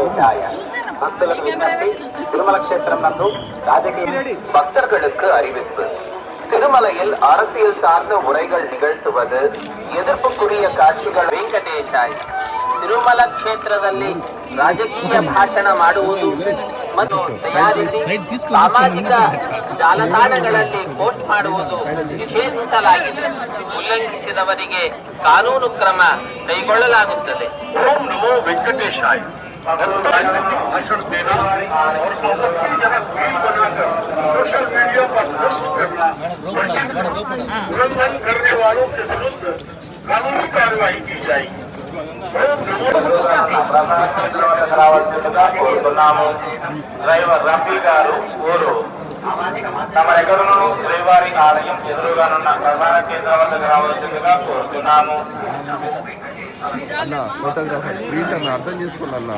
வெங்கடேஷாய. பக்தர்களுக்கு விண்ணப்பி திருமல க்ஷேத்திரம் నందు ராஜகீய பக்தர்களுக்கு அறிவிப்பு. திருமலையில் அரசியல் சார்ந்த உரைகள் நிகழ்த்துவது ಎದುರ್ಪುಕುರಿಯ ಕಾಶಿಗಳು. ವೆಂಕಟೇಶಾಯ. ತಿರುಮಲ ಕ್ಷೇತ್ರದಲ್ಲಿ ರಾಜಕೀಯ ಭಾಷಣ ಮಾಡುವುದು ಮತ್ತು ತಯಾರಿಸಿ ಸಾಮಾಜಿಕ ಜಾಲತಾಣಗಳಲ್ಲಿ ಪೋಸ್ಟ್ ಮಾಡುವುದು ನಿಷೇಧಿಸಲಾಗಿದೆ. ಉಲ್ಲಂಘಿಸಿದವರಿಗೆ ಕಾನೂನು ಕ್ರಮ ಕೈಗೊಳ್ಳಲಾಗುತ್ತದೆ. ಓಂ ನಮೋ ವೆಂಕಟೇಶಾಯ. भाषण देना और सोशल मीडिया पर पोस्ट करना, उल्लंघन करने वालों के विरुद्ध कानूनी कार्रवाई की जाएगी. డ్రైవర్ రఫీ గారు ఊరు తమరెక్కడును శ్రీవారి ఆలయం ఎదురుగానున్న ప్రధాన కేంద్రం వద్దకు రావాల్సిందిగా కోరుతున్నాము. అన్న ఫోటోగ్రాఫర్ ప్లీజ్ అన్న అర్థం చేసుకోవాలన్నా.